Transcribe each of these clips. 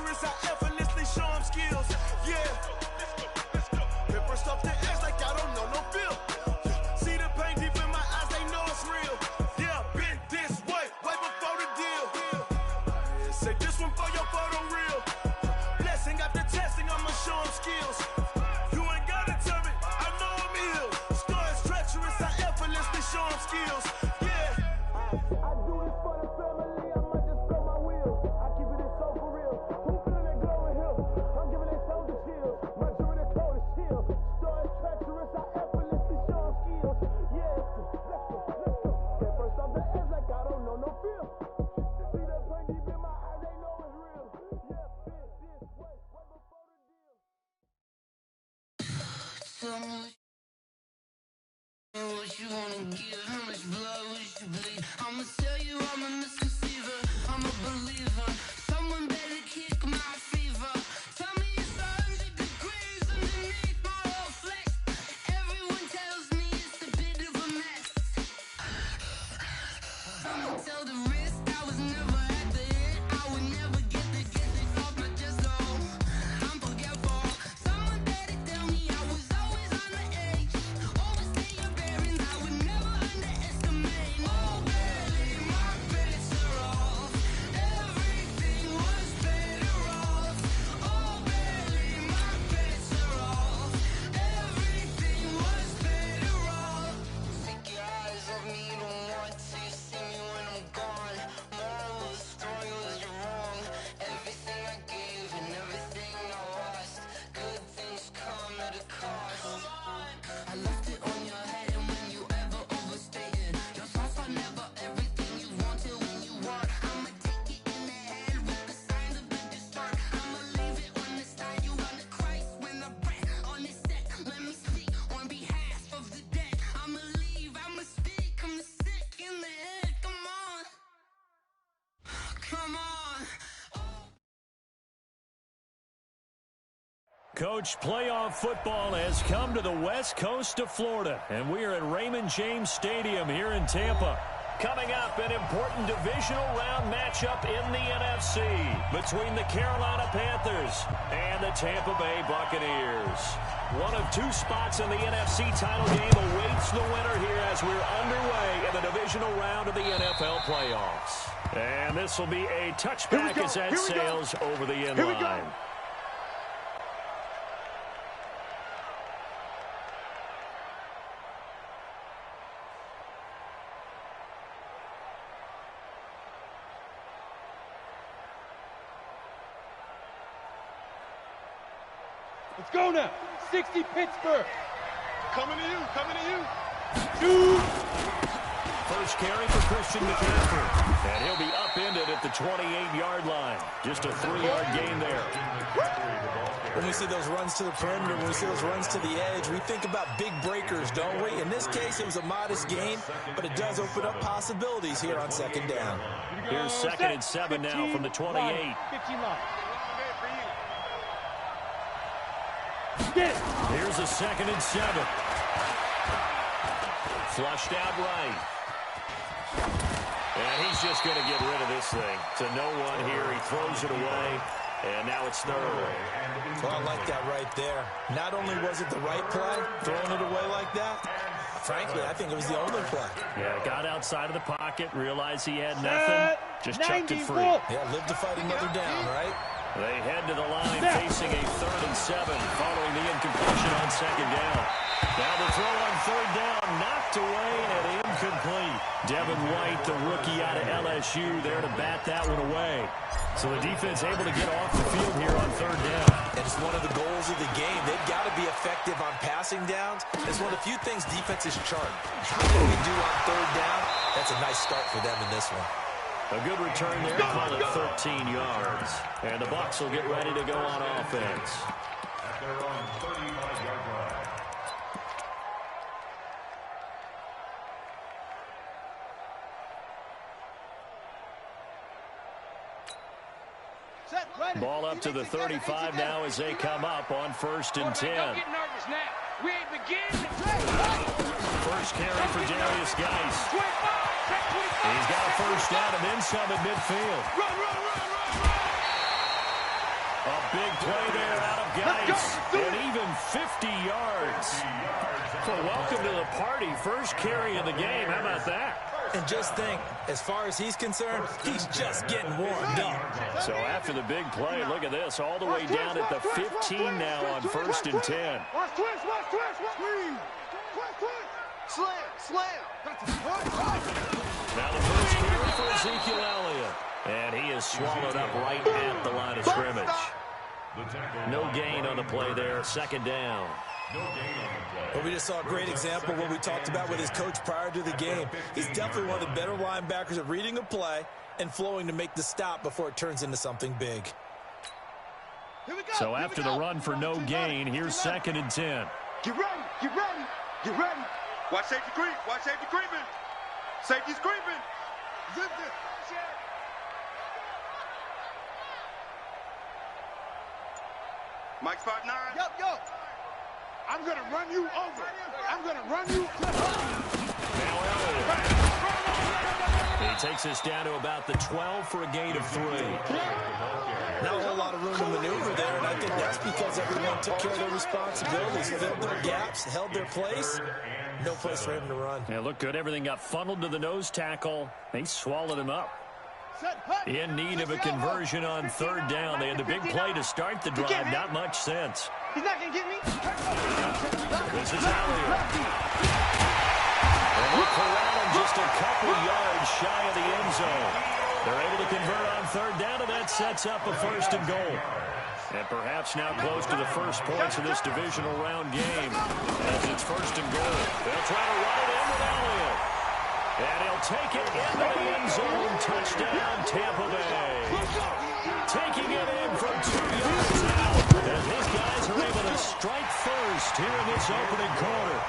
treacherous, I effortlessly show them skills. Yeah. Pepper stuff the edge like I don't know no feel. See the pain deep in my eyes, they know it's real. Yeah, been this way before the deal. Say this one for your photo reel. Blessing after testing, I'ma show them skills. You ain't gotta tell me, I know I'm ill. Star is treacherous, I effortlessly show them skills. Yeah. I do this for the family, I might just throw my wheel. I keep it so for real. Who feeling that glowing hill? I'm giving it so the chills. My jewelry the coldest chill. Star is treacherous, I effortlessly show them skills. Yeah. Let's go. Get first off the edge like I don't know no feel. See the pain deep in my eyes, they know it's real. Yeah, been this way before the deal. Tell me what you wanna give, how much blood would you bleed? I'ma tell you I'm a misconceiver, I'm a believer. Someone better kick my fever. Tell me it's 100 degrees underneath my whole flesh. Everyone tells me it's a bit of a mess. Someone tell the risk I was never at the end. I would never get this off my chest, though. I'm forgetful. Someone better tell me I was always on the edge. Overstay your bearings, I would never underestimate. Oh, barely, my bets are off. Everything was better off. Oh, barely, my bets are off. Everything was better off. Take your eyes off me, you don't want to see me when I'm gone. Moral of the story was you're wrong. Everything I gave and everything I lost. Good things come at a cost. I left it on your head, and when you ever overstated, your thoughts are never everything you wanted when you want. I'ma take it in the head with the signs of a distort. I'ma leave it on the side. You wanna Christ when I breath on this set. Let me speak on behalf of the dead. I'ma leave, I'ma speak. I'm the sick in the head. Come on, come on. Coach, playoff football has come to the west coast of Florida, and we are at Raymond James Stadium here in Tampa. Coming up, an important divisional round matchup in the NFC between the Carolina Panthers and the Tampa Bay Buccaneers. One of two spots in the NFC title game awaits the winner here as we're underway in the divisional round of the NFL playoffs. And this will be a touchback as that sails over the end line. Let's go now. 60 Pittsburgh. Coming to you, coming to you. Shoot. First carry for Christian McCaffrey. And he'll be upended at the 28-yard line. Just a 3-yard gain there. When we see those runs to the perimeter, when we see those runs to the edge, we think about big breakers, don't we? In this case, it was a modest gain, but it does open up possibilities here on second down. Here's 2nd and 7 now from the 28. 15 line. Here's a 2nd and 7. Flushed out right. And he's just going to get rid of this thing. To no one here. He throws it away. And now it's 3rd. Well, I like that right there. Not only was it the right play, throwing it away like that, frankly, I think it was the only play. Yeah, got outside of the pocket, realized he had nothing, just chucked it free. Yeah, live to fight another down, right? They head to the line facing a 3rd and 7 following the incompletion on 2nd down. Now the throw on 3rd down, knocked away and incomplete. Devin White, the rookie out of LSU, there to bat that one away. So the defense able to get off the field here on 3rd down. And it's one of the goals of the game. They've got to be effective on passing downs. It's one of the few things defenses chart. How can we do on 3rd down? That's a nice start for them in this one. A good return there, call it 13 yards. And the Bucs will get ready to go on offense. At their own 35-yard line. Ball up to the 35 now as they come up on 1st and 10. Don't get nervous now. We ain't beginning. First carry for Darius Geis. He's got a 1st down and then some at midfield. Run, run, run, run, run. Big play there out of Geis. And even 50 yards. Well, welcome to the party. First carry of the game. How about that? And just think, as far as he's concerned, he's just getting warmed up. So after the big play, look at this. All the way down at the 15 now on 1st and 10. Watch twist, watch twist, watch twist. Slam. Now the first carry for Ezekiel Elliott. And he is swallowed up right at the line of scrimmage. No gain on the play there. 2nd down. Well, we just saw a great example of what we talked about with his coach prior to the game. He's definitely one of the better linebackers at reading a play and flowing to make the stop before it turns into something big. So after the run for no gain, here's 2nd and 10. Get ready. Watch safety creeping. Safety's creeping. Zip it. Mike 5'9". Yo. I'm going to run you over. Now Elliott. He takes us down to about the 12 for a gain of 3. Not a whole lot of room to maneuver there, and I think that's because everyone took care of their responsibilities, filled their gaps, held their place. No place for him to run. Yeah, looked good. Everything got funneled to the nose tackle. They swallowed him up. In need of a conversion on 3rd down. They had the big play to start the drive. Not much sense. He's not going to get me. This is Elliott. And look for Allen just a couple yards shy of the end zone. They're able to convert on 3rd down, and that sets up a 1st and goal. And perhaps now close to the first points of this divisional round game as it's 1st and goal. They'll try to run it in with Elliott. And he'll take it into the end zone. Touchdown, Tampa Bay. Taking it in from 2 yards out. As his guys are able to strike first here in this opening quarter.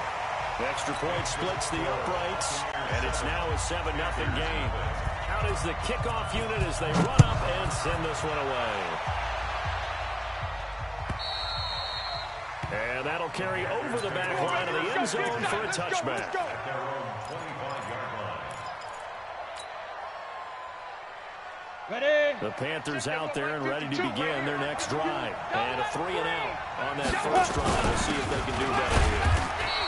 Extra point splits the uprights, and it's now a 7-0 game. Out is the kickoff unit as they run up and send this one away. And that'll carry over the back line of the end zone for a touchback. Ready? The Panthers out there and ready to begin their next drive. And a 3-and-out on that first drive. We'll see if they can do better here.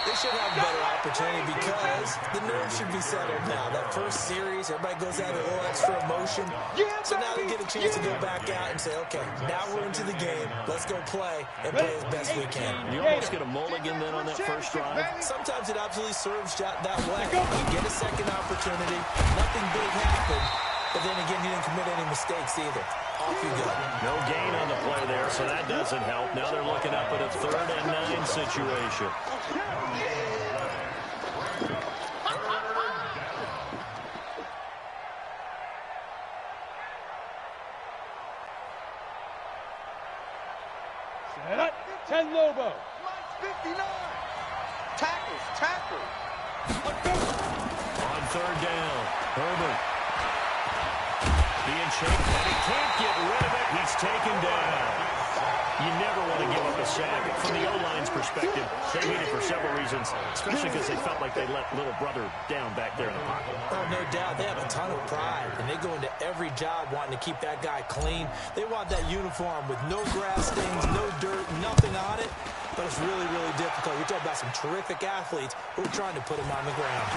They should have a better opportunity because the nerves should be settled now. That first series, everybody goes out with a little extra emotion. So now they get a chance to go back out and say, okay, now we're into the game. Let's go play and play as best we can. You almost get a mulligan then on that first drive. Sometimes it absolutely serves that way. You get a second opportunity. Nothing big happened. But then again, you didn't commit any mistakes either. Off you go. No gain on the play there, so that doesn't help. Now they're looking up at a 3rd and 9 situation. Set up. 10 Lobo. 59. Tackle. On 3rd down, Herbert. Being chased, and he can't get rid of it. He's taken down. You never want to give up a sack. From the O-line's perspective, they need it for several reasons, especially because they felt like they let little brother down back there in the pocket. Oh, no doubt. They have a ton of pride, and they go into every job wanting to keep that guy clean. They want that uniform with no grass stains, no dirt, nothing on it. But it's really, really difficult. You're talking about some terrific athletes who are trying to put him on the ground.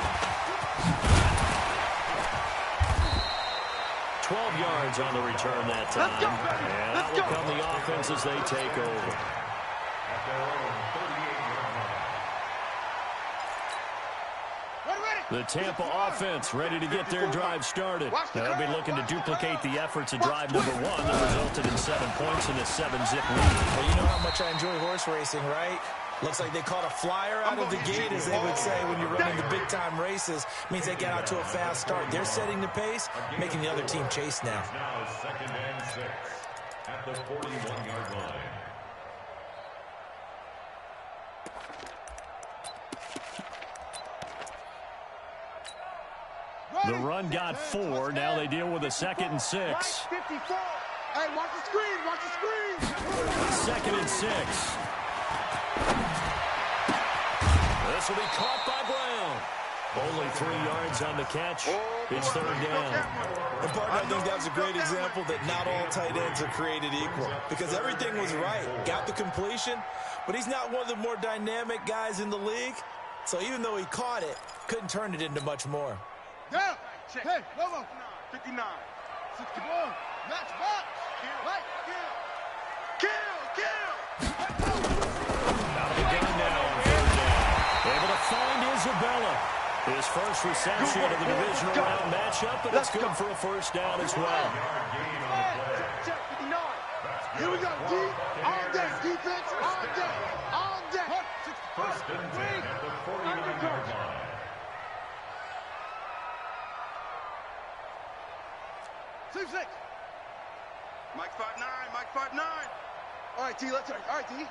12 yards on the return that time. And out will come the offense as they take over. The Tampa offense ready to get their drive started. They'll be looking to duplicate the efforts of drive number 1 that resulted in 7 points in this 7-zip lead. Well, you know how much I enjoy horse racing, right? Looks like they caught a flyer out of the gate, as they would say when you're running the big-time races. Means they get out to a fast start. They're setting the pace, making the other team chase now. Now 2nd and 6 at the 41-yard line. The run got 4. Now they deal with a 2nd and 6. 54. Hey, watch the screen. 2nd and 6. This will be caught by Brown. Only 3 yards on the catch. It's third down. And partner, I think that was a great example that not all tight ends are created equal, because everything was right. Got the completion, but he's not one of the more dynamic guys in the league. So even though he caught it, couldn't turn it into much more. Yeah. Hey, Lobo. 59. 61. Match box. Right. Kill. Out of the gun now on third down. Able to find Isabella. His first reception of the divisional round matchup, but it's good for a first down as well. Check 59. Here we go. D. All day. Defense. All day. All day. First and 10 at the 49-yard line. Six. Mike 5'9". Mike 5'9". All right, D. Let's go. All right, D.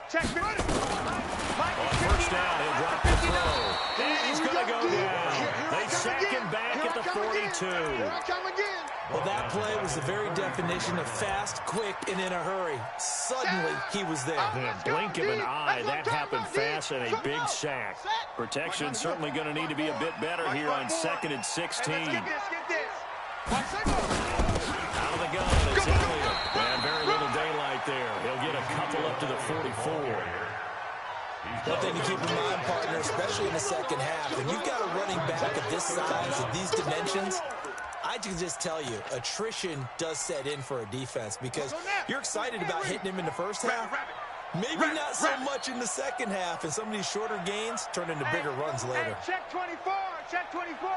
Check. On first down, he'll drop the throw. And he's going to go down. They sack him back at the 42. Here I come again. Well, that play was the very definition of fast, quick, and in a hurry. Suddenly, he was there. In a blink of an eye, that happened fast, and a big sack. Protection certainly going to need to be a bit better here on 2nd and 16. Get this. Out of the gun, it's Elliott. And very little daylight there. He'll get a couple up to the 44. One thing to keep in mind, partner, especially in the second half, when you've got a running back of this size, of these dimensions, I can just tell you, attrition does set in for a defense, because you're excited about hitting him in the first half. Maybe not so much in the second half, and some of these shorter gains turn into bigger runs later. Check 24. Check 24.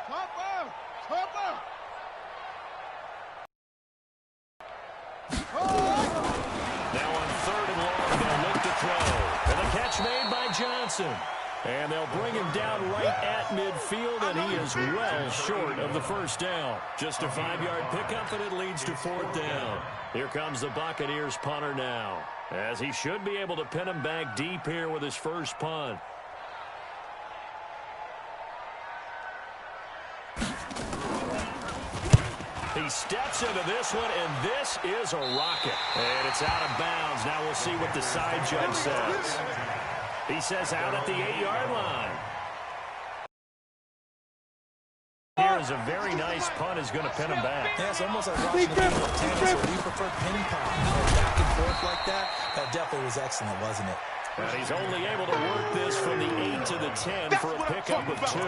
Topper. Now on 3rd and long, they'll look to throw. And the catch made by Johnson. And they'll bring him down right at midfield, and he is well short of the first down. Just a 5-yard pickup, and it leads to 4th down. Here comes the Buccaneers punter now, as he should be able to pin him back deep here with his first punt. He steps into this one, and this is a rocket. And it's out of bounds. Now we'll see what the side judge says. He says out at the 8-yard line. Here is a very nice punt. Is going to pin him back. Yeah, it's almost like watching a game of tennis where you prefer ping pong. Back and forth like that. That definitely was excellent, wasn't it? And he's only able to work this from the 8 to the 10 for a pickup of 2.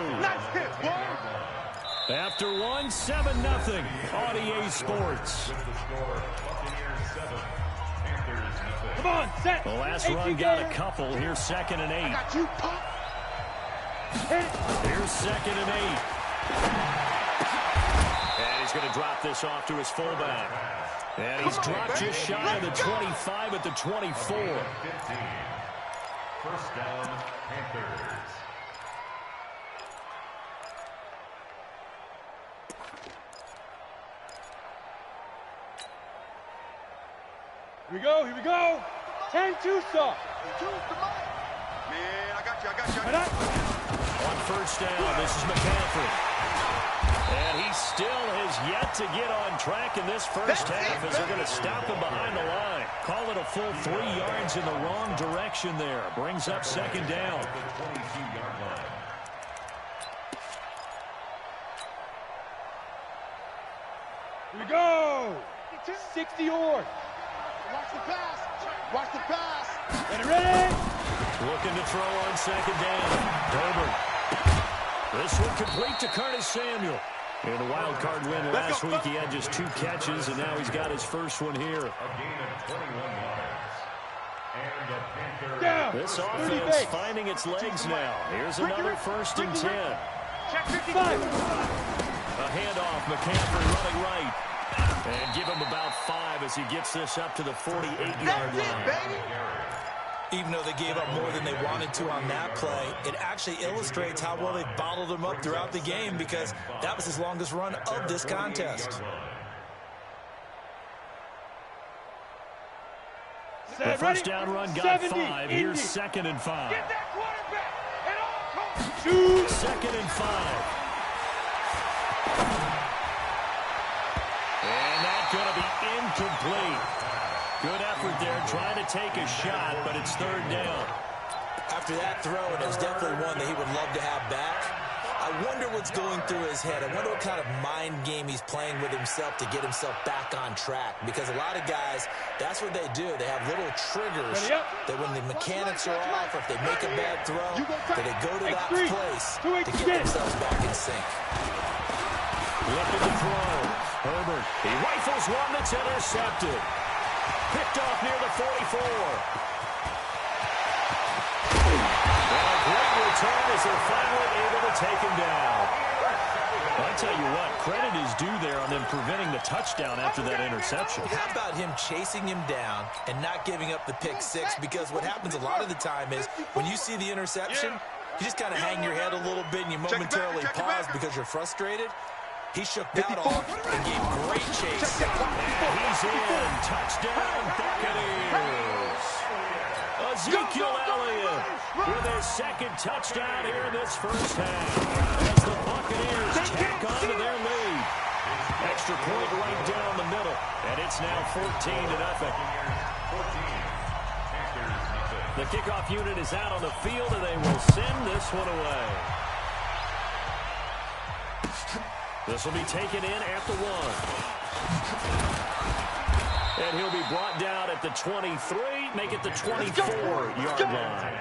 After 1, 7-0, RDA Sports. Come on, set. The last run got a couple. Here's 2nd and 8. Here's 2nd and 8. And he's going to drop this off to his fullback. And he's dropped just shy of the 25 at the 24. First down, Panthers. Here we go. 10-2 stop. Man, I got you. Right up. On first down, this is McCaffrey. And he still has yet to get on track in this first half, as they're going to stop him behind the line. Call it a full 3 yards in the wrong direction there. Brings up 2nd down. The 22-yard line. Here we go. 60 yards. Watch the pass. Ready? Looking to throw on 2nd down. Herbert. This one complete to Curtis Samuel. In the wild card win last week, he had just 2 catches, and now he's got his first one here. A gain of 21 yards. And the Panthers. Down. This offense finding its legs now. Here's another 1st and 10. Check 55. A handoff, McCaffrey running right. And give him about 5 as he gets this up to the 48-yard line. Baby. Even though they gave up more than they wanted to on that play, it actually illustrates how well they bottled him up throughout the game, because that was his longest run of this contest. The first down run got 5. Here's 2nd and 5. Get that quarterback at all costs. 2nd and 5. And that's going to be incomplete. Good effort there, trying to take a shot, but it's 3rd down. After that throw, and it was definitely one that he would love to have back, I wonder what's going through his head. I wonder what kind of mind game he's playing with himself to get himself back on track. Because a lot of guys, that's what they do. They have little triggers that when the mechanics are off, or if they make a bad throw, that they go to that place to get themselves back in sync. Looking to throw. Herbert, he rifles one that's intercepted. Picked off near the 44. Great return as they're finally able to take him down. I'll tell you what, credit is due there on them preventing the touchdown after that interception. How about him chasing him down and not giving up the pick six? Because what happens a lot of the time is when you see the interception, you just kind of hang your head a little bit and you momentarily pause because you're frustrated. He shook that off and gave great chase. And he's in. Touchdown, Buccaneers. Ezekiel Elliott with his second touchdown here in this first half. As the Buccaneers tack on to their lead. Extra point right down the middle. And it's now 14-0. The kickoff unit is out on the field, and they will send this one away. This will be taken in at the 1. And he'll be brought down at the 23, make it the 24-yard line.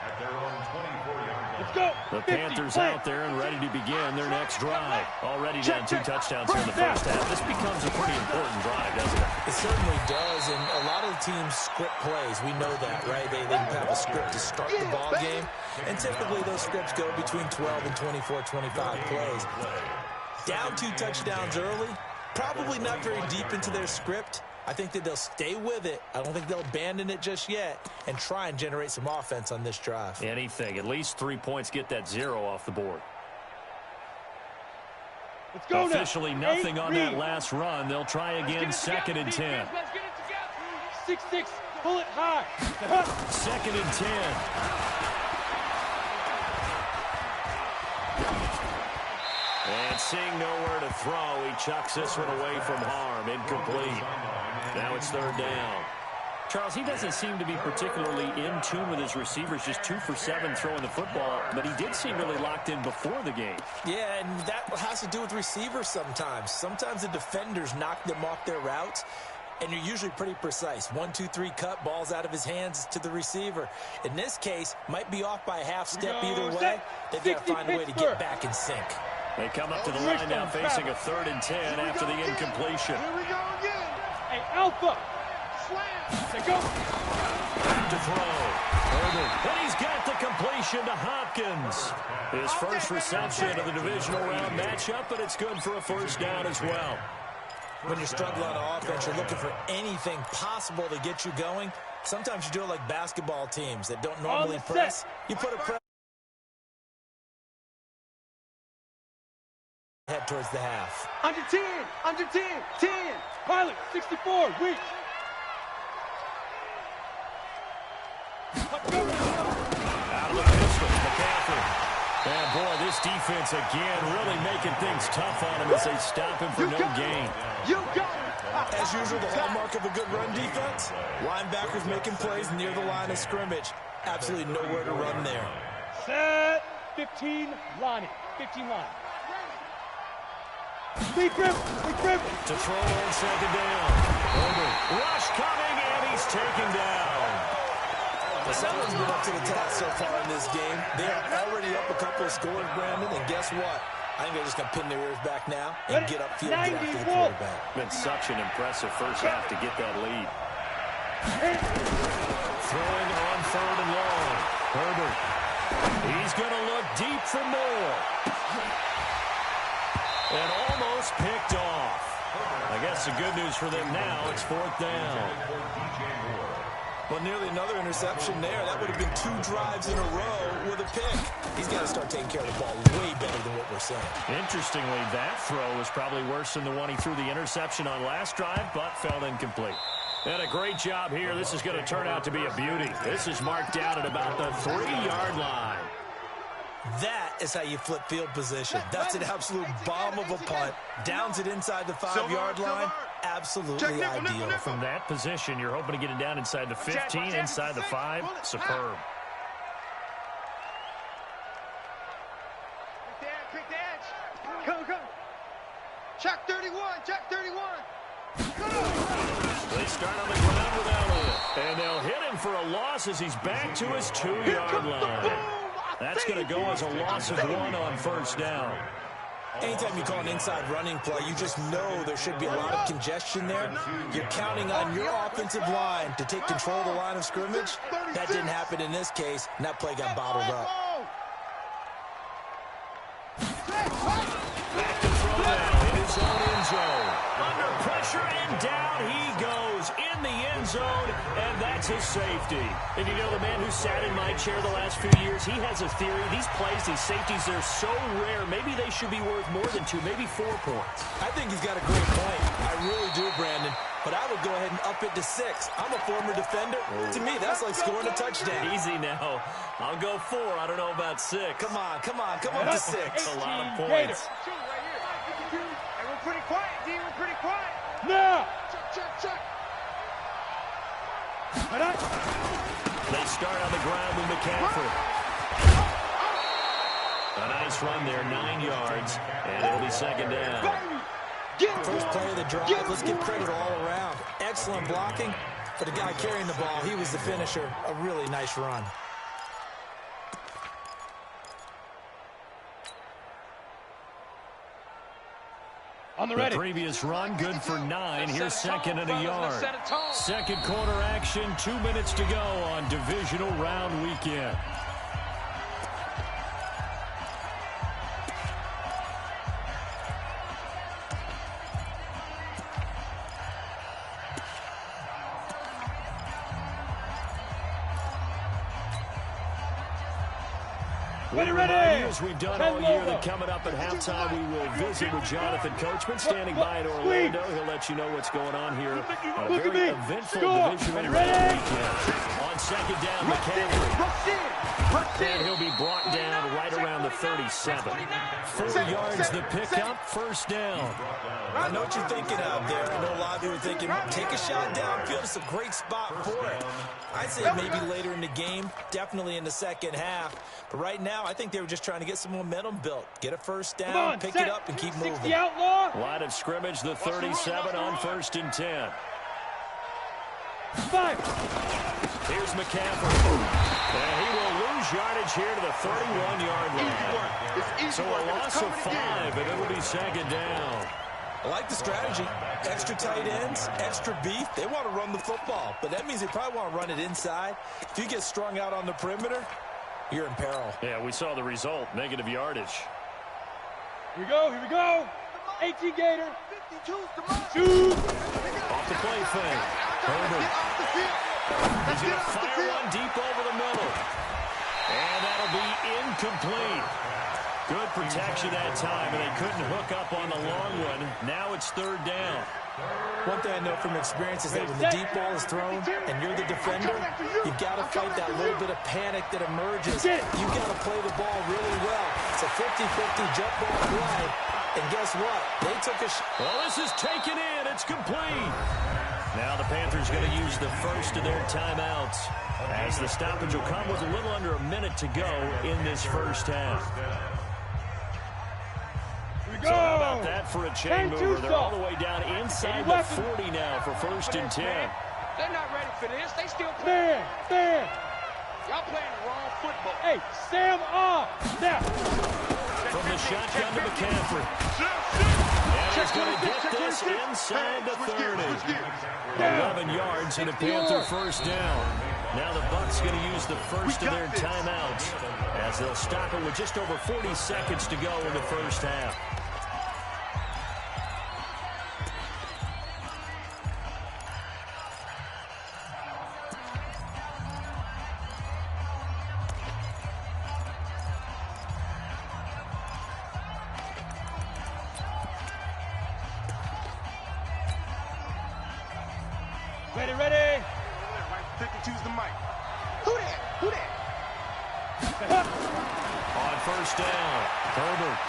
At their own 24-yard line. Let's go. The Panthers out there and ready to begin their next drive. Already down 2 touchdowns here in the first half. This becomes a pretty important drive, doesn't it? It certainly does, and a lot of the teams script plays. We know that, right? They have a script to start the ball game, and typically those scripts go between 12 and 24, 25 plays. Down 2 touchdowns early, probably not very deep into their script. I think that they'll stay with it. I don't think they'll abandon it just yet and try and generate some offense on this drive. Anything. At least 3 points, get that 0 off the board. Let's go now. Officially nothing on that last run. They'll try again, 2nd and 10. 6-6, pull it high. 2nd and 10. And seeing nowhere to throw, he chucks this one away from harm. Incomplete. Now it's 3rd down. Charles, he doesn't seem to be particularly in tune with his receivers, just 2 for 7 throwing the football, but he did seem really locked in before the game. Yeah, and that has to do with receivers sometimes. Sometimes the defenders knock them off their routes, and you're usually pretty precise. 1, 2, 3 cut, balls out of his hands to the receiver. In this case, might be off by a half step either way. They've got to find a way to get back in sync. They come up to the line now facing a 3rd and 10 after the incompletion. Here we go again. Hey, Alpha. Slam. They go. Back to throw. And he's got the completion to Hopkins. His first reception of the divisional round matchup, but it's good for a 1st down as well. When you're struggling on offense, you're looking for anything possible to get you going. Sometimes you do it like basketball teams that don't normally press. You put a press. Head towards the half. Under 10, under 10, 10. Pilot, 64, weak. Let's go. Out of the pistol, McCaffrey. And boy, this defense again really making things tough on him as they stop him for no gain. You got it. As usual, the hallmark of a good run defense, linebackers making plays near the line of scrimmage. Absolutely nowhere to run there. Set, 15, Lonnie, 15 line. Big grip, big grip. To throw on 2nd down. Rush coming, and he's taken down. Someone's been up to the task so far in this game. They are already up a couple of scores, Brandon, and guess what? I think they're just going to pin their ears back now and get upfield and get after the quarterback. Been such an impressive first half to get that lead. Throwing on 3rd and long. Herbert. He's going to look deep for more. And almost picked off. I guess the good news for them now, it's 4th down. Well, nearly another interception there. That would have been 2 drives in a row with a pick. He's got to start taking care of the ball way better than what we're saying. Interestingly, that throw was probably worse than the one he threw the interception on last drive, but fell incomplete. And a great job here. This is going to turn out to be a beauty. This is marked down at about the 3-yard line. That is how you flip field position. That's an absolute bomb of a punt. Downs it inside the 5-yard line. Absolutely ideal. From that position, you're hoping to get it down inside the 15, inside the 5. Superb. Check 31, check 31. They start on the ground with Elliott. And they'll hit him for a loss as he's back to his 2-yard line. That's going to go as a loss of 1 on first down. Anytime you call an inside running play, you just know there should be a lot of congestion there. You're counting on your offensive line to take control of the line of scrimmage. That didn't happen in this case, and that play got bottled up. Back to throw now in his own end zone. Under pressure and down he goes in the end zone, and that's his safety. And you know, the man who sat in my chair the last few years, he has a theory. These plays, these safeties, they're so rare. Maybe they should be worth more than 2, maybe 4 points. I think he's got a great point. I really do, Brandon. But I would go ahead and up it to 6. I'm a former defender. To me, that's like scoring a touchdown. Easy now. I'll go 4. I don't know about 6. Come on to 6. A lot of points. Hey, we're pretty quiet, D. We're pretty quiet. Now. Check. They start on the ground with McCaffrey. A nice run there, 9 yards, and it'll be second down. First play of the drive, let's give credit all around. Excellent blocking for the guy carrying the ball. He was the finisher. A really nice run. On the The previous run, good for 9. Here's second and a yard. Second quarter action, 2 minutes to go on divisional round weekend. As we've done all year, that coming up at halftime, we will visit with Jonathan Coachman, standing by in Orlando. He'll let you know what's going on here on a very eventful divisional round weekend. On second down, McCaffrey. And he'll be brought down right around the 37. 4 yards the pickup, first down. I know what you're thinking out there. I know a lot of you are thinking, take a shot downfield. It's a great spot for it. I'd say maybe later in the game, definitely in the second half. But right now, I think they were just trying to get some momentum built. Get a first down, pick it up, and keep moving. Line of scrimmage, the 37 on first and 10. Here's McCaffrey. And he will lose yardage here to the 31-yard line. So a loss of 5, and it'll be second down. I like the strategy. Extra tight ends, extra beef. They want to run the football, but that means they probably want to run it inside. If you get strung out on the perimeter, you're in peril. Yeah, we saw the result, negative yardage. Here we go. 18 Gator. Shoot. Off the play fake. Herbert. He's going to fire one deep over the middle. And that'll be incomplete. Good protection that time, and they couldn't hook up on the long one. Now it's third down. One thing I know from experience is that when the deep ball is thrown and you're the defender, you've got to fight that little bit of panic that emerges. You've got to play the ball really well. It's a 50-50 jump ball play. And guess what? They took a shot. Well, this is taken in. It's complete. Now the Panthers going to use the first of their timeouts, as the stoppage will come with a little under a minute to go in this first half. So how about that for a chain mover? They're all the way down inside the 40 now for first and 10. They're not ready for this. They still playing. Y'all playing the wrong football. Hey, Sam off. Now. From the shotgun to McCaffrey. And he's going to get this inside the 30. 11 yards and a Panther first down. Now the Bucs going to use the first of their timeouts, as they'll stop it with just over 40 seconds to go in the first half. Ready. 52's the mic. Who that? On first down, Herbert.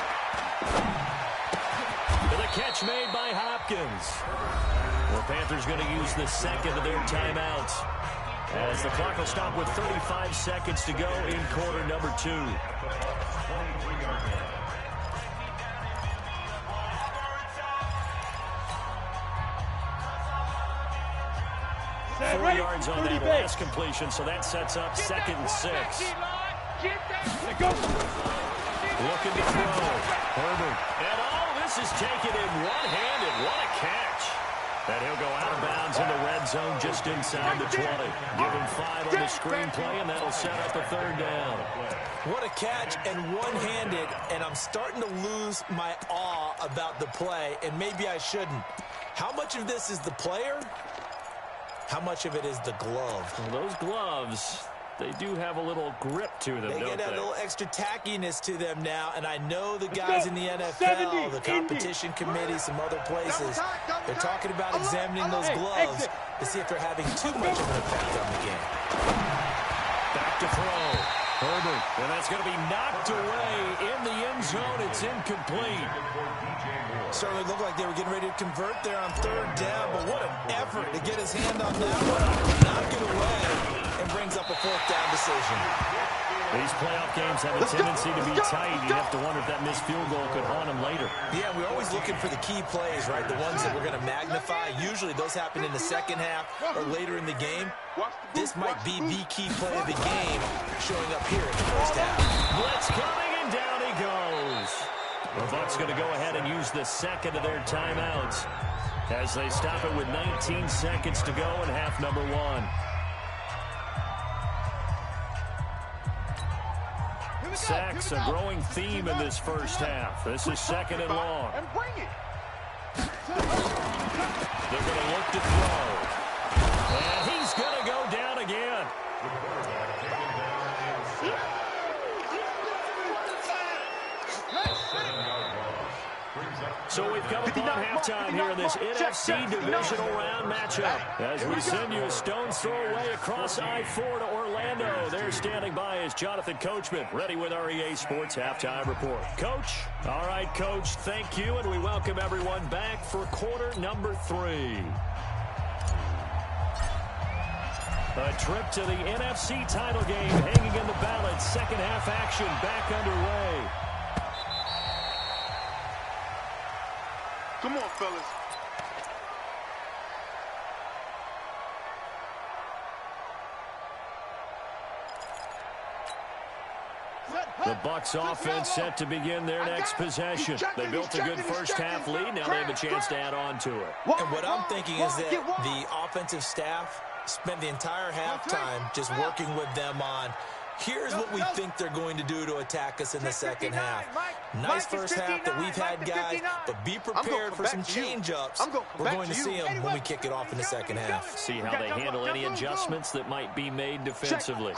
With a catch made by Hopkins. The Panthers going to use the second of their timeouts, as the clock will stop with 35 seconds to go in quarter number 2. 4 yards on that last completion, so that sets up 2nd and 6. Looking to throw. Herbert. And all this is taken in one-handed. What a catch. And he'll go out of bounds in the red zone just inside the 20. Give him 5 on the screenplay, and that'll set up a 3rd down. What a catch and one-handed, and I'm starting to lose my awe about the play, and maybe I shouldn't. How much of this is the player? How much of it is the glove? Well, those gloves, they do have a little grip to them, They don't get a they? little extra tackiness to them now, and I know the guys in the NFL, the competition committee, some other places, they're talking about examining those gloves to see if they're having too much of an effect on the game. Back to throw. Herbert, and that's going to be knocked away in the end zone. It's incomplete. Certainly looked like they were getting ready to convert there on 3rd down, but what an effort to get his hand on that one, knock it away, and brings up a 4th down decision. These playoff games have a tendency to be tight. You have to wonder if that missed field goal could haunt them later. Yeah, we're always looking for the key plays, right? The ones that we're going to magnify. Usually those happen in the 2nd half or later in the game. This might be the key play of the game showing up here in the 1st half. Blitz coming, and down he goes. The Bucs going to go ahead and use the 2nd of their timeouts as they stop it with 19 seconds to go in half number 1. Sacks, a growing theme in this 1st half. This is 2nd and long. They're going to look to throw. And he's going to go down again. So we've come upon halftime here in this NFC divisional round matchup. As we send you a stone's throw away across I-4 to Orlando. There standing by is Jonathan Coachman, ready with our EA Sports Halftime Report. Coach, all right, Coach, thank you, and we welcome everyone back for quarter number 3. A trip to the NFC title game hanging in the balance. 2nd half action back underway. Come on, fellas. The Bucs offense set to begin their next possession. They built a good 1st half lead. Now they have a chance to add on to it. And what I'm thinking is that the offensive staff spent the entire halftime just working with them on, here's what we think they're going to do to attack us in the 2nd half. Nice 1st half that we've had, guys, but be prepared for some change-ups. We're going to see them when we kick it off in the 2nd half. See how they handle any adjustments that might be made defensively.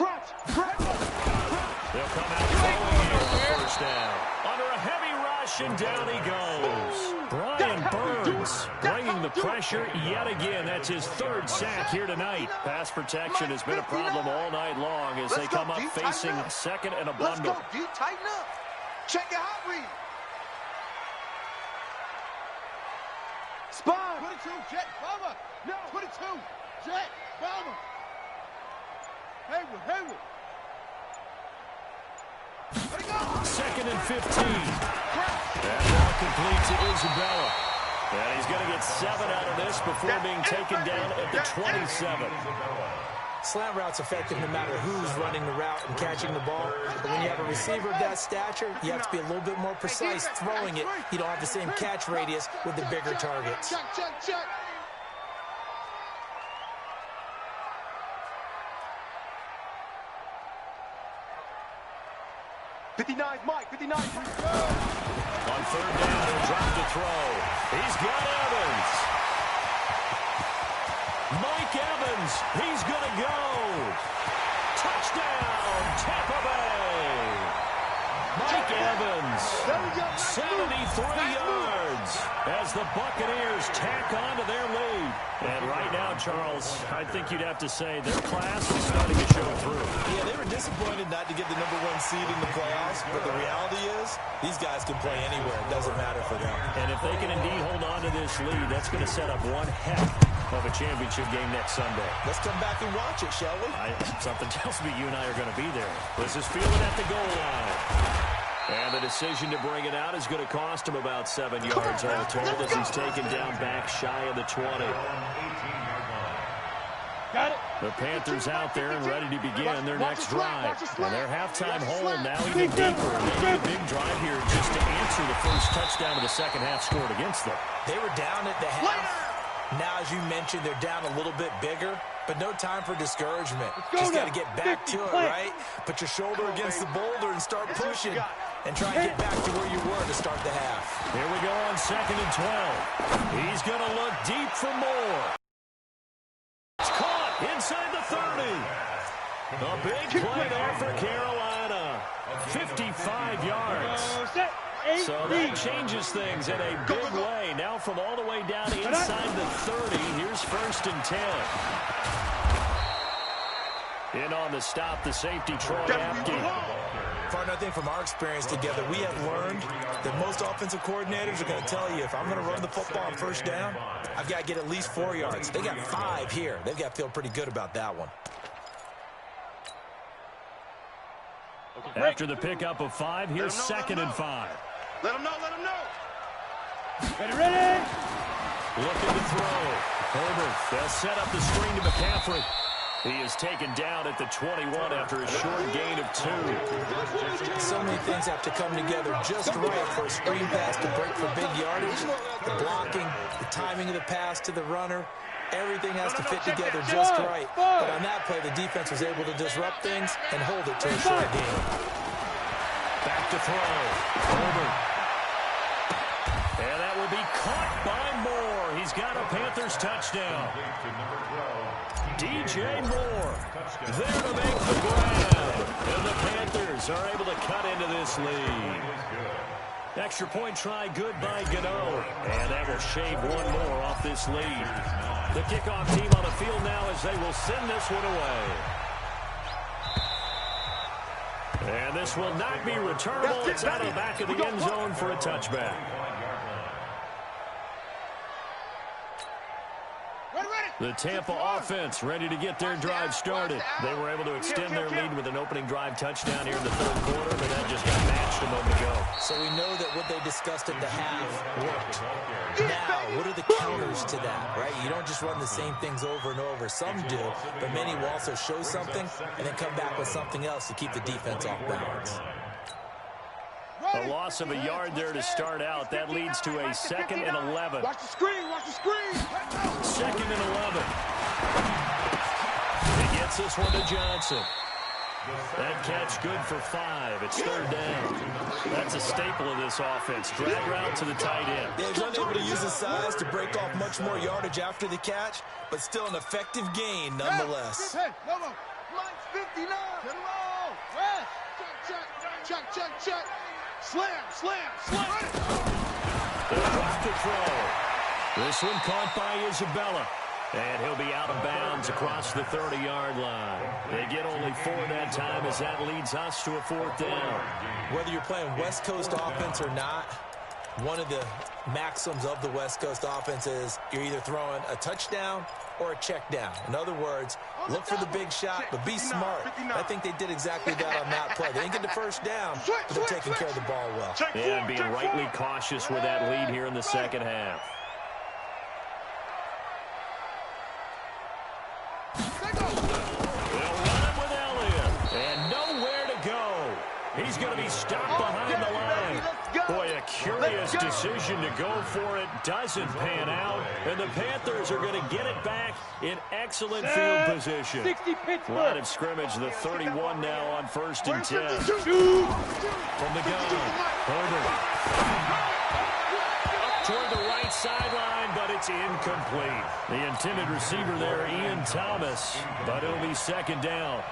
They'll come out throwing here on 1st down. Under a heavy rush, and down he goes. Brian Burns bringing the pressure yet again. That's his 3rd sack here tonight. Pass protection has been a problem all night long as they come up facing 2nd and a bundle. Let's go, D. Tighten up. Check your hot read. Spine. 22, Jet, Bomber. No. 22, Jet, Bomber. Hayward. 2nd and 15. That ball complete to Isabella. And he's going to get 7 out of this before being taken down at the 27. Slant route's effective no matter who's running the route and catching the ball. But when you have a receiver of that stature, you have to be a little bit more precise throwing it. You don't have the same catch radius with the bigger targets. Check. 59, Mike, 59. On 3rd down, he'll drop to throw. He's got Evans. Mike Evans, he's going to go. Touchdown, Tampa Bay. Mike Evans, 73 yards as the Buccaneers tack on to their lead. And right now, Charles, I think you'd have to say their class is starting to show through. Yeah, they were disappointed not to get the #1 seed in the playoffs, but the reality is these guys can play anywhere. It doesn't matter for them. And if they can indeed hold on to this lead, that's going to set up one heck of a championship game next Sunday. Let's come back and watch it, shall we? Something tells me you and I are going to be there. This is fielded at the goal line. And the decision to bring it out is going to cost him about 7 yards all told as he's taken down back shy of the 20. The Panthers out there and ready to begin their next drive. And their halftime hole now even deeper. They need a big drive here just to answer the first touchdown of the second half scored against them. They were down at the half. Now, as you mentioned, they're down a little bit bigger, but no time for discouragement. Just got to get back to it, right? Put your shoulder against the boulder and start pushing and try and get back to where you were to start the half. Here we go on 2nd and 12. He's going to look deep for more. It's caught inside the 30. A big play there for Carolina. 55 yards. So that changes things in a big way. Now from all the way down inside the 30, here's 1st and 10. In on the stop, the safety, Troy Apke. Partner, I think from our experience together, we have learned that most offensive coordinators are going to tell you, if I'm going to run the football on 1st down, I've got to get at least 4 yards. They got 5 here. They've got to feel pretty good about that one. After the pickup of 5, here's 2nd and 5. Let him know, let him know. Ready. Looking to throw. Herbert, they'll set up the screen to McCaffrey. He is taken down at the 21 after a short gain of 2. So many things have to come together just right for a screen pass to break for big yardage. The blocking, the timing of the pass to the runner, everything has to fit together just right. But on that play, the defense was able to disrupt things and hold it to a short gain. Back to throw. Herbert. And that will be caught by Moore. He's got a Panthers touchdown. DJ Moore there to make the grab. And the Panthers are able to cut into this lead. Extra point try good by Gano. And that will shave one more off this lead. The kickoff team on the field now as they will send this one away. And this will not be returnable. It's out of the back of the end zone for a touchback. The Tampa offense ready to get their drive started. They were able to extend their lead with an opening drive touchdown here in the 3rd quarter, but that just got matched a moment ago. So we know that what they discussed at the half worked. Now, what are the counters to that, right? You don't just run the same things over and over. Some do, but many will also show something and then come back with something else to keep the defense off balance. A loss of a yard there to start out. That leads to a 2nd and 11. Watch the screen, watch the screen. 2nd and 11. He gets this one to Johnson. That catch good for 5. It's 3rd down. That's a staple of this offense. Drag route to the tight end. Yeah, he's unable to use his size to break off much more yardage after the catch, but still an effective gain nonetheless. Hey, no, no. Line's 59. Get low. Rest. Check. Slam. The drop to throw. This one caught by Isabella. And he'll be out of bounds across the 30-yard line. They get only 4 that time as that leads us to a 4th down. Whether you're playing West Coast offense or not, one of the maxims of the West Coast offense is you're either throwing a touchdown or a check down. In other words, look for the big shot, but be smart. I think they did exactly that on that play. They didn't get the 1st down, but they're taking care of the ball well. And being rightly cautious with that lead here in the 2nd half. They'll run it with Elliott. And nowhere to go. He's going to be stopped behind the line. Boy, a curious decision to go for it. Doesn't pan out. And the Panthers are going to get it back in excellent field position. Line of scrimmage, the 31 now on 1st and 10. From the gun, Herbert. Toward the right sideline, but it's incomplete. The intended receiver there, Ian Thomas, but it'll be 2nd down.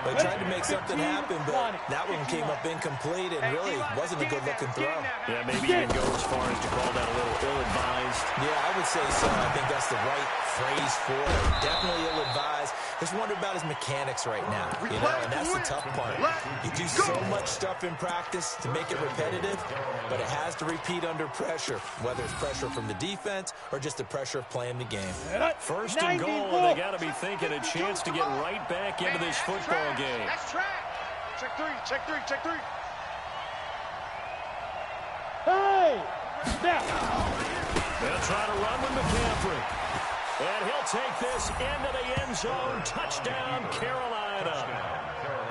They tried to make something happen, but that one came up incomplete and really wasn't a good-looking throw. Yeah, maybe even go as far as to call that a little ill-advised. Yeah, I would say so. I think that's the right phrase for it. Definitely ill-advised. Just wonder about his mechanics right now, you know, and that's the tough part. You do so much stuff in practice to make it repetitive, but it has to repeat under pressure, whether it's pressure from the defense or just the pressure of playing the game. 1st and goal, and they got to be thinking a chance to get right back into this football game. That's track. Check three. Hey! Snap! They'll try to run with McCaffrey. And he'll take this into the end zone. Touchdown, Carolina.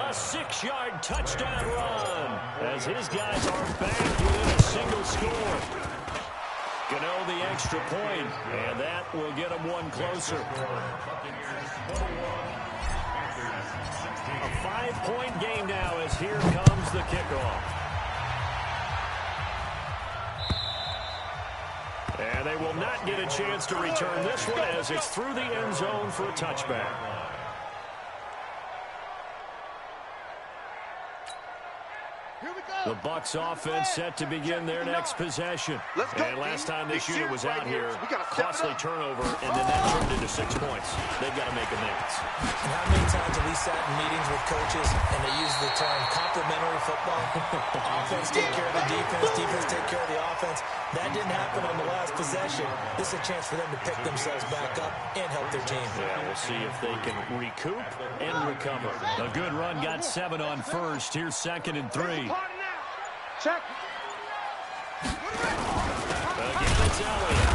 A 6-yard touchdown run as his guys are back within a single score. Gano the extra point, and that will get him one closer. A 5-point game now as here comes the kickoff. And they will not get a chance to return this one as it's through the end zone for a touchback. The Bucs offense set to begin their next possession. And last time this unit was out here, costly turnover, and then that turned into 6 points. They've got to make amends. And how many times have we sat in meetings with coaches and they use the term complementary football? Offense take care of the defense, defense take care of the offense. That didn't happen on the last possession. This is a chance for them to pick themselves back up and help their team. Yeah, we'll see if they can recoup and recover. A good run, got 7 on first. Here's 2nd and 3. Check. Again, it's Elliott.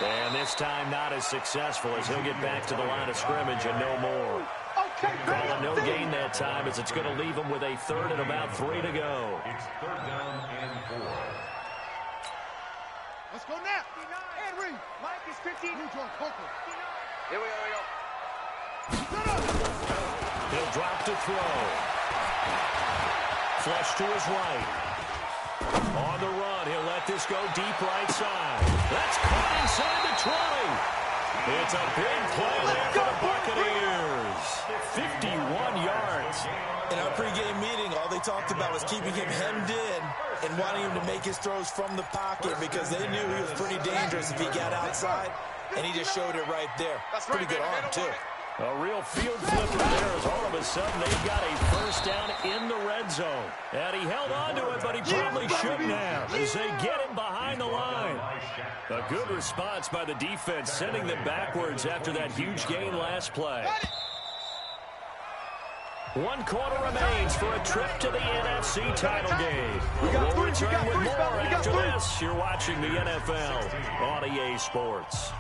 And this time not as successful as he'll get back to the line of scrimmage and no more. Calling no gain that time as it's going to leave him with a 3rd and about 3 to go. It's 3rd down and 4. Let's go now. And Reed. Mike is 15. Here we go. He'll drop to throw. Flush to his right. On the run, he'll let this go deep right side. That's caught inside the 20. It's a big play there for the Buccaneers. 51 yards. In our pregame meeting, all they talked about was keeping him hemmed in and wanting him to make his throws from the pocket because they knew he was pretty dangerous if he got outside, and he just showed it right there. Pretty good arm, too. A real field flipper there as all of a sudden they've got a 1st down in the red zone. And he held on to it, but he probably shouldn't have as they get him behind the line. A good response by the defense, sending them backwards after that huge gain last play. 1 quarter remains for a trip to the NFC title game. We'll return with more after this. You're watching the NFL on EA Sports.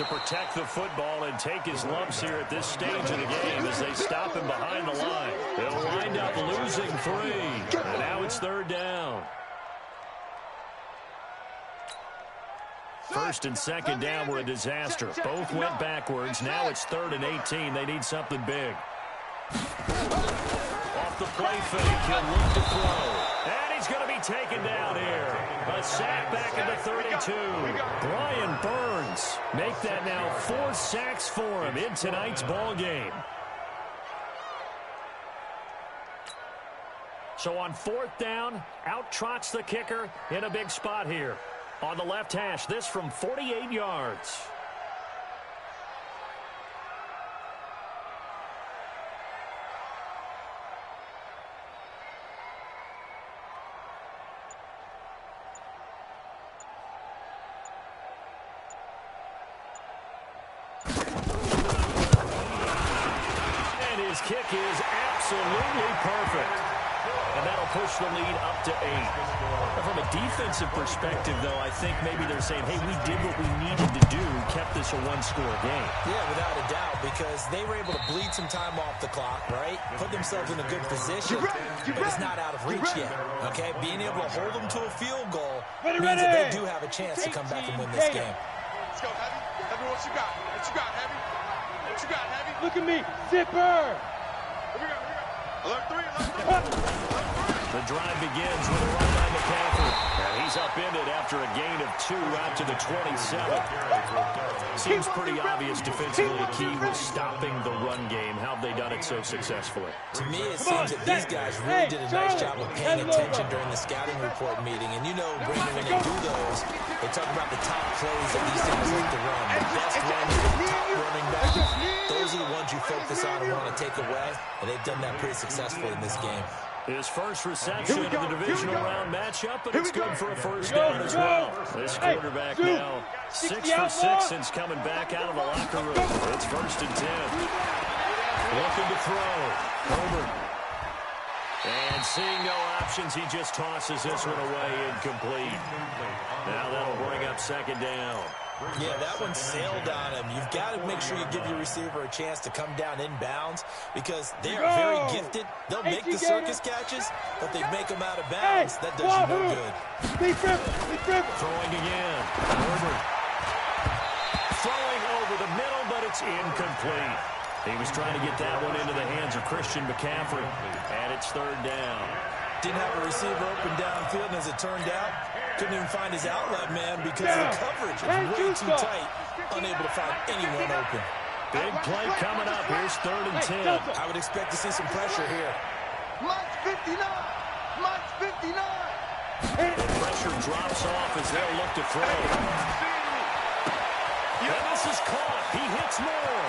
Protect the football and take his lumps here at this stage of the game as they stop him behind the line. They'll wind up losing 3. And now it's 3rd down. 1st and 2nd down were a disaster. Both went backwards. Now it's 3rd and 18. They need something big. Off the play fake, he'll look to throw. And he's going to be taken down here. A sack back at the 32. Brian Burns make that now 4 sacks for him in tonight's ball game. So on 4th down, out trots the kicker in a big spot here. On the left hash, this from 48 yards. His kick is absolutely perfect. And that'll push the lead up to 8. Now, from a defensive perspective, though, I think maybe they're saying, hey, we did what we needed to do, kept this a 1-score game. Yeah, without a doubt, because they were able to bleed some time off the clock, right? Put themselves in a good position, but it's not out of reach yet, okay? Being able to hold them to a field goal means that they do have a chance to come back and win this game. Let's go, Heavy. Heavy, what you got? What you got, Heavy? What you got, Heavy? Look at me, zipper. Here we go. Alert 3. The drive begins with a run by McCaffrey. And he's upended after a gain of 2 out to the 27. Seems pretty obvious defensively the key was stopping the run game. How have they done it so successfully? To me, it seems that these guys really did a nice job of paying attention during the scouting report meeting. And you know, Brandon, when they do those, They talk about the top plays that these teams like to run. The best ones, the top running back, those are the ones you focus on and want to take away, and they've done that pretty successfully in this game. His first reception of the divisional round matchup, and it's good for a first down as well. This quarterback now 6 for 6 since coming back out of the locker room. It's 1st and 10. Looking to throw. Herbert. And seeing no options, he just tosses this one away incomplete. Now that'll bring up 2nd down. Yeah, that one sailed on him. You've got to make sure you give your receiver a chance to come down inbounds because they are very gifted. They'll make the circus catches, but they make them out of bounds. That does you no good. Throwing again. Herbert. Throwing over the middle, but it's incomplete. He was trying to get that one into the hands of Christian McCaffrey, and it's 3rd down. Didn't have a receiver open downfield, and as it turned out, couldn't even find his outlet man because the coverage was way too tight, unable to find anyone open. Big play coming up. Here's 3rd and 10. I would expect to see some pressure here. March 59! March 59! The pressure drops off as they'll look to throw. And this is caught. He hits more.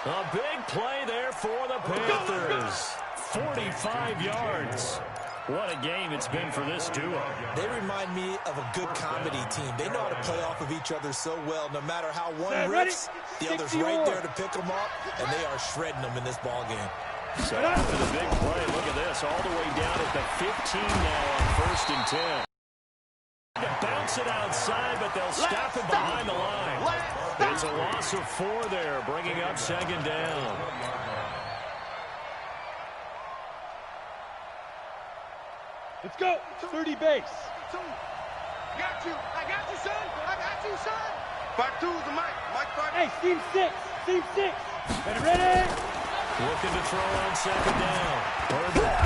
A big play there for the Panthers. 45 yards. What a game it's been for this duo. They remind me of a good comedy team. They know how to play off of each other so well. No matter how one rips, the other's right there to pick them up, and they are shredding them in this ball game. So after the big play, look at this, all the way down at the 15 now on 1st and 10. To bounce it outside, but they'll stop it behind the line. It's a loss of 4 there, bringing up 2nd down. Let's go. 30 base. Got you. I got you, son. I got you, son. Part 2 is the mic. Mic part. Hey, team 6. Team 6. Ready? Looking to throw on 2nd down. Herbert.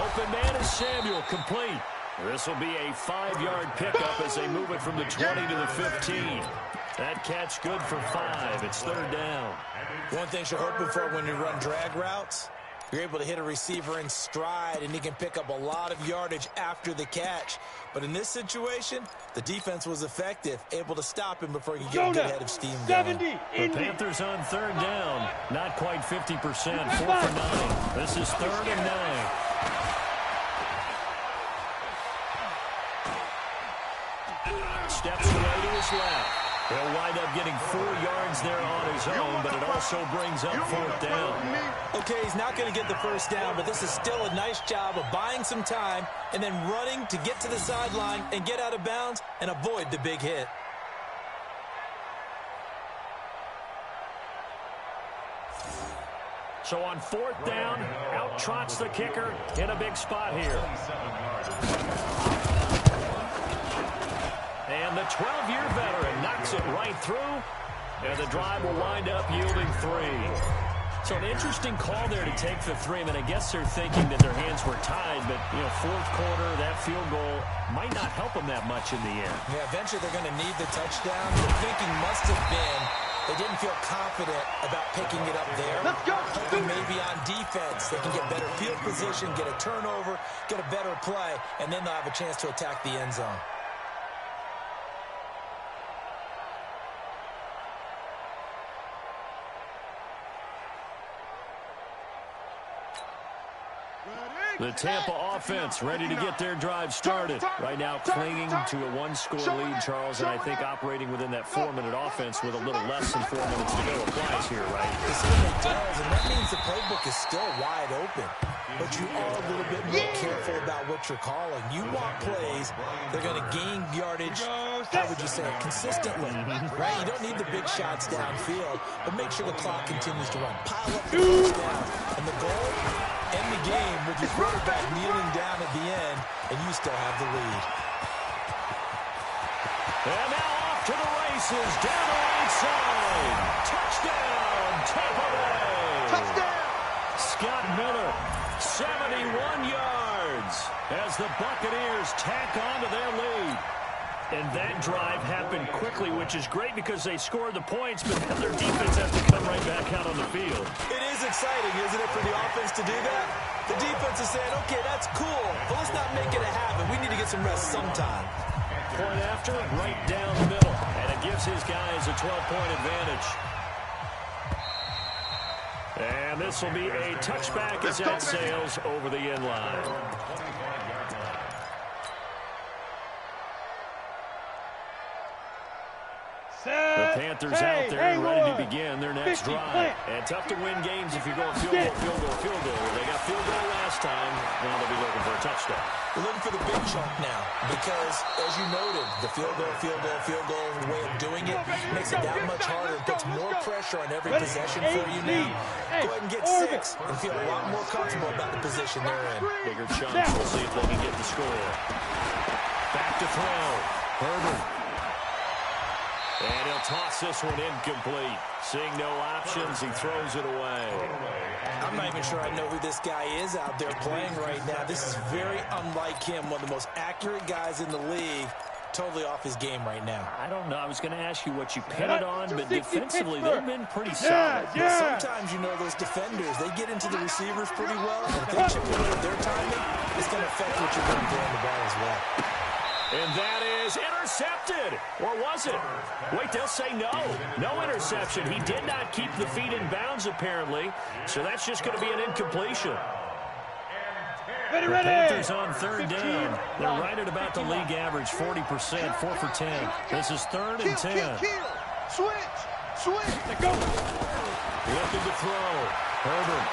Open man is Samuel, complete. This will be a 5-yard pickup as they move it from the 20 to the 15. That catch good for 5. It's 3rd down. One thing you're hoping for when you run drag routes, you're able to hit a receiver in stride, and he can pick up a lot of yardage after the catch. But in this situation, the defense was effective, able to stop him before he could get a good head of steam going. The Panthers on 3rd down, not quite 50%, 4 for 9. This is 3rd and 9. Steps away to his left. He'll wind up getting 4 yards there on his own, but it also brings up 4th down. Okay, he's not going to get the first down, but this is still a nice job of buying some time and then running to get to the sideline and get out of bounds and avoid the big hit. So on 4th down, out trots the kicker in a big spot here. And the 12-year veteran knocks it right through, and the drive will wind up yielding 3. So an interesting call there to take the 3. I mean, I guess they're thinking that their hands were tied, but, you know, 4th quarter, that field goal might not help them that much in the end. Yeah, eventually they're going to need the touchdown. The thinking must have been they didn't feel confident about picking it up there. Let's go. Hoping maybe on defense they can get better field position, get a turnover, get a better play, and then they'll have a chance to attack the end zone. The Tampa offense ready to get their drive started. Right now clinging to a 1-score lead, Charles, and I think operating within that 4-minute offense with a little less than 4 minutes to go applies here, right? It certainly does, and that means the playbook is still wide open. But you are a little bit more careful about what you're calling. You want plays that are going to gain yardage, how would you say it, consistently, right? You don't need the big shots downfield, but make sure the clock continues to run. Pile up the first down, and the goal, end the game with your quarterback kneeling down at the end, and you still have the lead. And now off to the races, down the right side. Touchdown, Tampa Bay. Touchdown. Scott Miller, 71 yards as the Buccaneers tack on to their lead. And that drive happened quickly, which is great because they scored the points, but then their defense has to come right back out on the field. It is exciting, isn't it, for the offense to do that? The defense is saying, okay, that's cool, but let's not make it a habit. We need to get some rest sometime. point after, right down the middle. And it gives his guys a 12-point advantage. And this will be a touchback as that sails over the end line. The Panthers out there ready to begin their next drive. And tough to win games if you're going field goal. They got field goal last time. Now they'll be looking for a touchdown. We're looking for the big chunk now because, as you noted, the field goal way of doing it makes it that much harder. It puts more pressure on every possession for you now. Go ahead and get 6 and feel a lot more comfortable about the position they're in. Bigger chunks. We'll see if they can get the score. Back to throw. Herbert. And he'll toss this one incomplete. Seeing no options, he throws it away. I'm not even sure I know who this guy is out there playing right now. This is very unlike him, one of the most accurate guys in the league. Totally off his game right now. I don't know. I was going to ask you what you pin it on, but defensively, they've been pretty solid. Well, sometimes, you know, those defenders, they get into the receivers pretty well. And if they chip away at their timing, it's going to affect what you're going to do on the ball as well. And that is intercepted. Or was it? Wait, they'll say no. No interception. He did not keep the feet in bounds, apparently. So that's just going to be an incompletion. The Panthers on third down. They're right at about the league average, 40%, 4 for 10. This is 3rd and 10. Switch. Let's go. Looking to throw. Herbert.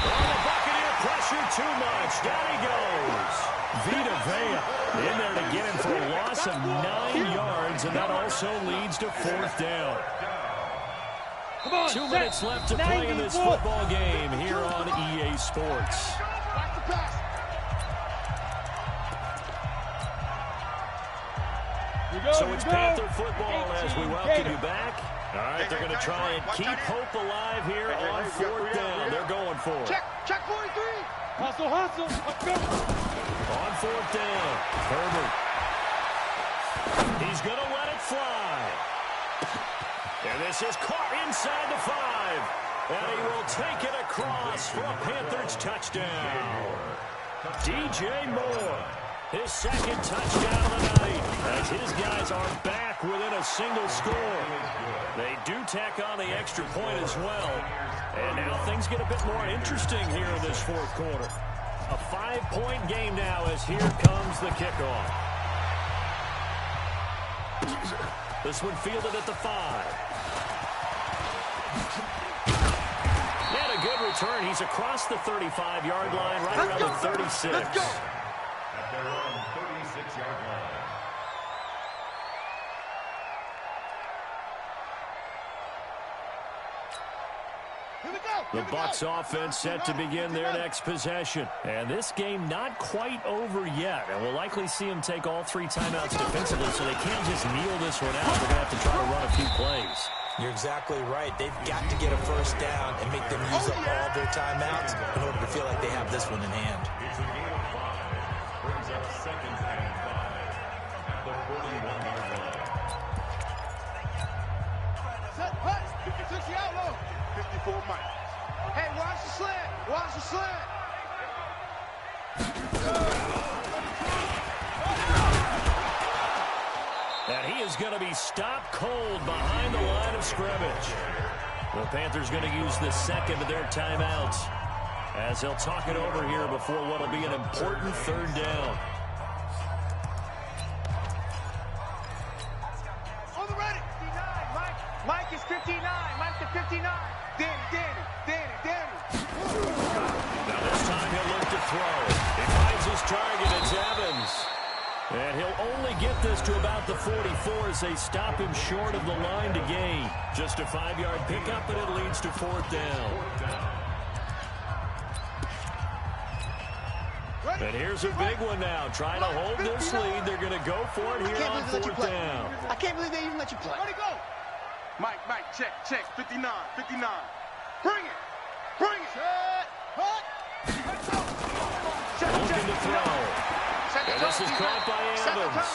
Oh, the Buccaneer pressure too much. Down he goes. Vita Vea in there to get him for a loss of 9 yards, and that also leads to 4th down. 2 minutes left to play in this football game here on EA Sports. So it's Panther football as we welcome you back. All right, they're going to try and keep hope alive here on 4th down. They're going for it. Check 43. Hustle. Let's go. On 4th down, Herbert. He's going to let it fly. And this is caught inside the 5. And he will take it across for a Panthers touchdown. DJ Moore, his 2nd touchdown of the night, as his guys are back within a single score. They do tack on the extra point as well. And now things get a bit more interesting here in this 4th quarter. A 5-point game now as here comes the kickoff. This one fielded at the 5. And a good return. He's across the 35-yard line, right around the 36. At their own 36-yard line. The Bucs offense set to begin their next possession. And this game not quite over yet. And we'll likely see them take all 3 timeouts defensively, so they can't just kneel this one out. They're going to have to try to run a few plays. You're exactly right. They've got to get a 1st down and make them use up all their timeouts in order to feel like they have this one in hand. It's a game of 5. Brings up 2nd and 5 at the 41-yard line. Set, hut. 56 out low. 54 Mike. Hey, watch the slant. And he is going to be stopped cold behind the line of scrimmage. The Panthers going to use the 2nd of their timeouts as they'll talk it over here before what will be an important 3rd down. On the ready. 59, Mike is 59. Mike to 59. Danny. Now this time he'll look to throw. He finds his target. It's Evans. And he'll only get this to about the 44 as they stop him short of the line to gain. Just a 5-yard pickup, and it leads to 4th down. And here's a big one now. Trying to hold this lead. They're going to go for it here on 4th down. I can't believe they even let you play. Ready, go. Mike, check. 59. Bring it. Set, hut. Let's go. Looking to throw. And this is caught by Evans.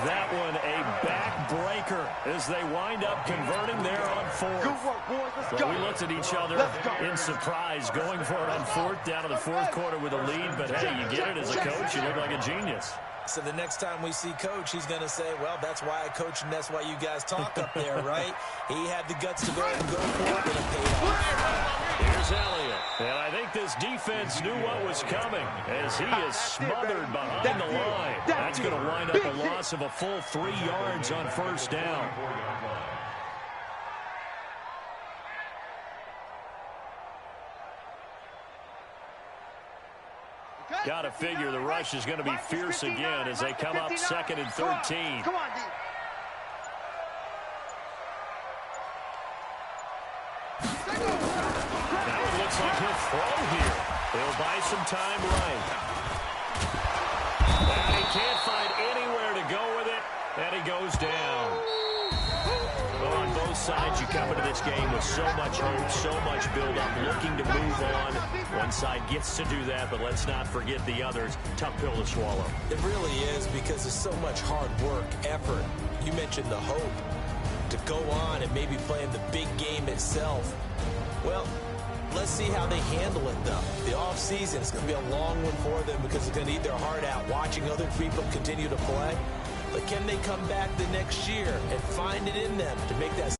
That one a backbreaker as as they wind up converting there on fourth. Good work, boys. Let's go. We looked at each other in surprise, going for it on fourth down to the fourth quarter with a lead. But, hey, you get it as a coach. You look like a genius. So the next time we see Coach, he's going to say, well, that's why I coach and that's why you guys talk up there, right? He had the guts to go ahead and go for it, and it paid off. Here's Elliott. And I think this defense knew what was coming as he is smothered behind the line. That's going to wind up a loss of a full 3 yards on first down. Got to figure the rush is going to be fierce again as they come up 2nd and 13. Come on, D. Now it looks like he'll throw here. He'll buy some time right. And he can't find anywhere to go with it, and he goes down. Well, on both sides, you come into this game with so much hope, so much build-up, looking to move on. One side gets to do that, but let's not forget the others. Tough pill to swallow. It really is, because there's so much hard work, effort. You mentioned the hope to go on and maybe play in the big game itself. Well, let's see how they handle it, though. The offseason is going to be a long one for them because they're going to eat their heart out watching other people continue to play. But can they come back the next year and find it in them to make that